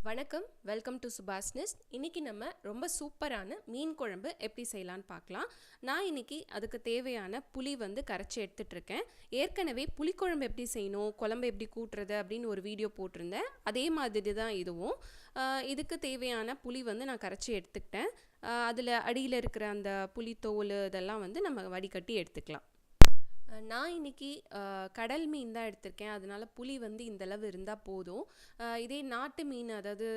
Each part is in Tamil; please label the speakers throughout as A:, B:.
A: வணக்கம், வெல்கம் டு subasnest. இன்னைக்கு நம்ம ரொம்ப சூப்பரான மீன் குழம்பு எப்படி செய்யலான்னு பார்க்கலாம். நான் இன்னைக்கு அதுக்கு தேவையான புளி கரைச்சி எடுத்துட்டு இருக்கேன். ஏற்கனவே புளிக்குழம்பு எப்படி செய்யணும், குழம்பு எப்படி கூட்டுறது அப்படின்னு ஒரு வீடியோ போட்டிருந்தேன். அதே மாதிரி தான் இதுவும். இதுக்கு தேவையான புளி நான் கரைச்சி எடுத்துக்கிட்டேன். அதில் அடியில் இருக்கிற அந்த புளித்தோல் இதெல்லாம் நம்ம வடிகட்டி எடுத்துக்கலாம். நான் இன்றைக்கி கடல் மீன் தான் எடுத்திருக்கேன். அதனால் புளி இந்தளவு இருந்தால் போதும். இதே நாட்டு மீன், அதாவது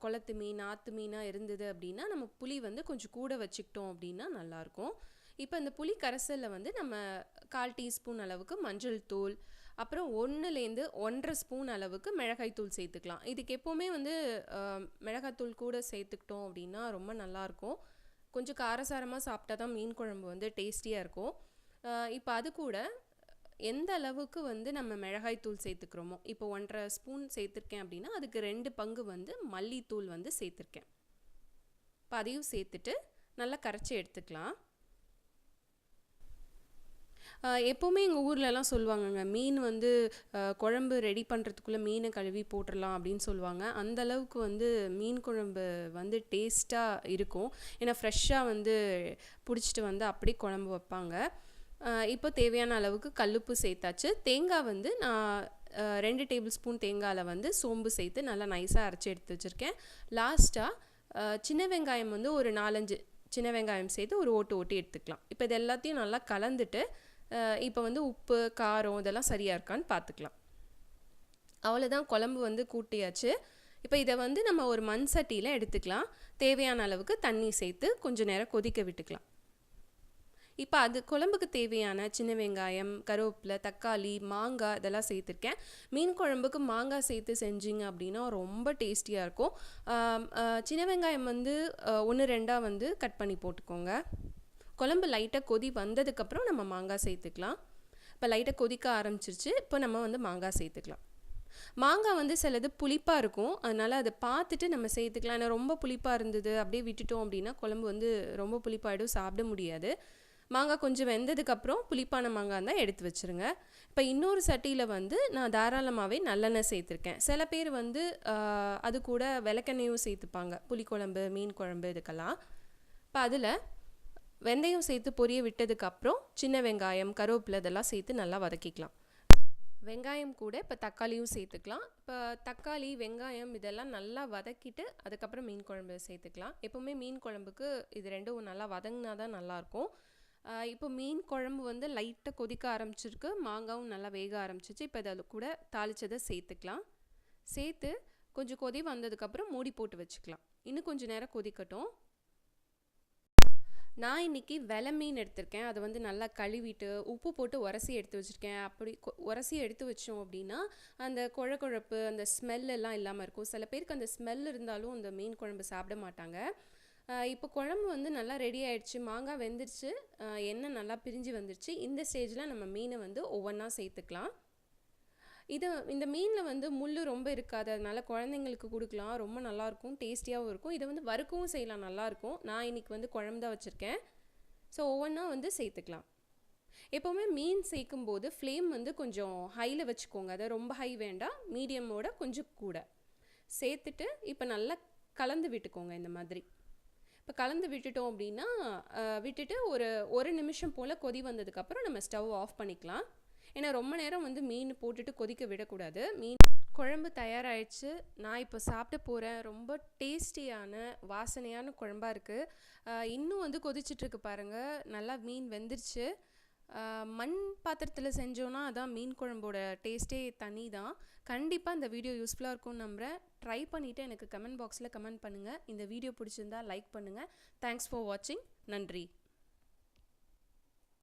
A: குளத்து மீன், ஆற்று மீனாக இருந்தது அப்படின்னா நம்ம புளி கொஞ்சம் கூட வச்சுக்கிட்டோம் அப்படின்னா நல்லாயிருக்கும். இப்போ இந்த புளி கரைசலில் நம்ம 1/4 டீஸ்பூன் அளவுக்கு மஞ்சள் தூள், அப்புறம் 1லேருந்து 1.5 ஸ்பூன் அளவுக்கு மிளகாய்த்தூள் சேர்த்துக்கலாம். இதுக்கு எப்போவுமே மிளகாய்த்தூள் கூட சேர்த்துக்கிட்டோம் அப்படின்னா ரொம்ப நல்லாயிருக்கும். கொஞ்சம் காரசாரமாக சாப்பிட்டா தான் மீன் குழம்பு டேஸ்டியாக இருக்கும். இப்போ அது கூட எந்த அளவுக்கு நம்ம மிளகாய்த்தூள் சேர்த்துக்கிறோமோ, இப்போ 1.5 ஸ்பூன் சேர்த்துருக்கேன் அப்படின்னா அதுக்கு 2 பங்கு மல்லித்தூள் சேர்த்துருக்கேன். இப்போ அதையும் சேர்த்துட்டு நல்லா கரைச்சி எடுத்துக்கலாம். எப்போவுமே எங்கள் ஊர்லலாம் சொல்லுவாங்கங்க, மீன் குழம்பு ரெடி பண்ணுறதுக்குள்ளே மீனை கழுவி போட்டுடலாம் அப்படின்னு சொல்லுவாங்க. அந்தளவுக்கு மீன் குழம்பு டேஸ்ட்டாக இருக்கும். ஏன்னா ஃப்ரெஷ்ஷாக பிடிச்சிட்டு அப்படி குழம்பு வைப்பாங்க. இப்போ தேவையான அளவுக்கு கல்லுப்பு சேர்த்தாச்சு. தேங்காய் நான் 2 டேபிள் ஸ்பூன் தேங்காயில் சோம்பு சேர்த்து நல்லா நைஸாக அரைச்சி எடுத்து வச்சுருக்கேன். லாஸ்ட்டாக சின்ன வெங்காயம் ஒரு 4-5 சின்ன வெங்காயம் சேர்த்து ஒரு ஓட்டி எடுத்துக்கலாம். இப்போ இது எல்லாத்தையும் நல்லா கலந்துட்டு இப்போ உப்பு, காரம் இதெல்லாம் சரியாக இருக்கான்னு பார்த்துக்கலாம். அவ்வளோதான், குழம்பு கூட்டியாச்சு. இப்போ இதை நம்ம ஒரு மண் சட்டியில் எடுத்துக்கலாம். தேவையான அளவுக்கு தண்ணி சேர்த்து கொஞ்சம் நேரம் கொதிக்க விட்டுக்கலாம். இப்போ அது குழம்புக்கு தேவையான சின்ன வெங்காயம், கருவேப்பிலை, தக்காளி, மாங்காய் இதெல்லாம் சேர்த்துருக்கேன். மீன் குழம்புக்கு மாங்காய் சேர்த்து செஞ்சிங்க அப்படின்னா ரொம்ப டேஸ்டியாக இருக்கும். சின்ன வெங்காயம் 1-2 கட் பண்ணி போட்டுக்கோங்க. குழம்பு லைட்டாக கொதி வந்ததுக்கப்புறம் நம்ம மாங்காய் சேர்த்துக்கலாம். இப்போ லைட்டாக கொதிக்க ஆரம்பிச்சிருச்சு. இப்போ நம்ம மாங்காய் சேர்த்துக்கலாம். மாங்காய் சிலது புளிப்பாக இருக்கும், அதனால் அதை பார்த்துட்டு நம்ம சேர்த்துக்கலாம். ஏன்னா ரொம்ப புளிப்பாக இருந்தது அப்படியே விட்டுட்டோம் அப்படின்னா குழம்பு ரொம்ப புளிப்பாகிடும், சாப்பிட முடியாது. மாங்காய் கொஞ்சம் வெந்ததுக்கப்புறம் புளிப்பான மாங்காய் இருந்தால் எடுத்து வச்சுருங்க. இப்போ இன்னொரு சட்டியில் நான் தாராளமாகவே நல்லெண்ணெய் சேர்த்துருக்கேன். சில பேர் அது கூட விளக்கெண்ணையும் சேர்த்துப்பாங்க, புளிக்குழம்பு, மீன் குழம்பு இதுக்கெல்லாம். இப்போ அதில் வெந்தயம் சேர்த்து பொரிய விட்டதுக்கப்புறம் சின்ன வெங்காயம், கருவேப்பிலை இதெல்லாம் சேர்த்து நல்லா வதக்கிக்கலாம். வெங்காயம் கூட இப்போ தக்காளியும் சேர்த்துக்கலாம். இப்போ தக்காளி, வெங்காயம் இதெல்லாம் நல்லா வதக்கிட்டு அதுக்கப்புறம் மீன் குழம்பு சேர்த்துக்கலாம். எப்போவுமே மீன் குழம்புக்கு இது ரெண்டும் நல்லா வதங்கினா தான் நல்லாயிருக்கும். இப்போ மீன் குழம்பு லைட்டாக கொதிக்க ஆரம்பிச்சிருக்கு, மாங்காவும் நல்லா வேக ஆரம்பிச்சிச்சு. இப்போ இதில் கூட தாளித்ததை சேர்த்துக்கலாம். சேர்த்து கொஞ்சம் கொதி வந்ததுக்கப்புறம் மூடி போட்டு வச்சுக்கலாம். இன்னும் கொஞ்சம் நேரம் கொதிக்கட்டும். நான் இன்றைக்கி விலமீன் எடுத்திருக்கேன். அதை நல்லா கழுவிட்டு உப்பு போட்டு உரசி எடுத்து வச்சுருக்கேன். அப்படி உரசி எடுத்து வச்சோம் அப்படின்னா அந்த குழப்பு, அந்த ஸ்மெல்லாம் இல்லாமல் இருக்கும். சில பேருக்கு அந்த ஸ்மெல் இருந்தாலும் அந்த மீன் குழம்பு சாப்பிட மாட்டாங்க. இப்போ குழம்பு நல்லா ரெடி ஆகிடுச்சு, மாங்காய் வெந்துருச்சு, எண்ணெய் நல்லா பிரிஞ்சு வந்துருச்சு. இந்த ஸ்டேஜில் நம்ம மீனை ஒவ்வொன்றா சேர்த்துக்கலாம். இந்த மீனில் முள் ரொம்ப இருக்காது, அதனால் குழந்தைங்களுக்கு கொடுக்கலாம், ரொம்ப நல்லாயிருக்கும், டேஸ்டியாகவும் இருக்கும். இதை வறுக்கவும் செய்யலாம், நல்லாயிருக்கும். நான் இன்றைக்கி குழம்பு தான் வச்சுருக்கேன். ஸோ ஒவ்வொன்றா சேர்த்துக்கலாம். எப்போவுமே மீன் சேர்க்கும்போது ஃப்ளேம் கொஞ்சம் ஹையில் வச்சுக்கோங்க. அதை ரொம்ப ஹை வேண்டாம், மீடியமோட கொஞ்சம் கூட சேர்த்துட்டு இப்போ நல்லா கலந்து விட்டுக்கோங்க. இந்த மாதிரி இப்போ கலந்து விட்டுட்டோம் அப்படின்னா விட்டுட்டு ஒரு நிமிஷம் போல் கொதி வந்ததுக்கப்புறம் நம்ம ஸ்டவ் ஆஃப் பண்ணிக்கலாம். ஏன்னா ரொம்ப நேரம் மீன் போட்டுட்டு கொதிக்க விடக்கூடாது. மீன் குழம்பு தயாராகிடுச்சு. நான் இப்போ சாப்பிட போகிறேன். ரொம்ப டேஸ்டியான வாசனையான குழம்பாக இருக்குது. இன்னும் கொதிச்சிட்ருக்கு பாருங்கள். நல்லா மீன் வெந்துருச்சு. மண் பாத்திரத்தில் செஞ்சோன்னா அதான் மீன் குழம்போட டேஸ்ட்டே தனி தான். கண்டிப்பாக இந்த வீடியோ யூஸ்ஃபுல்லாக இருக்கும்னு நம்புகிறேன். ட்ரை பண்ணிவிட்டு எனக்கு கமெண்ட் பாக்ஸில் கமெண்ட் பண்ணுங்கள். இந்த வீடியோ பிடிச்சிருந்தா லைக் பண்ணுங்கள். தேங்க்ஸ் ஃபார் வாட்சிங். நன்றி.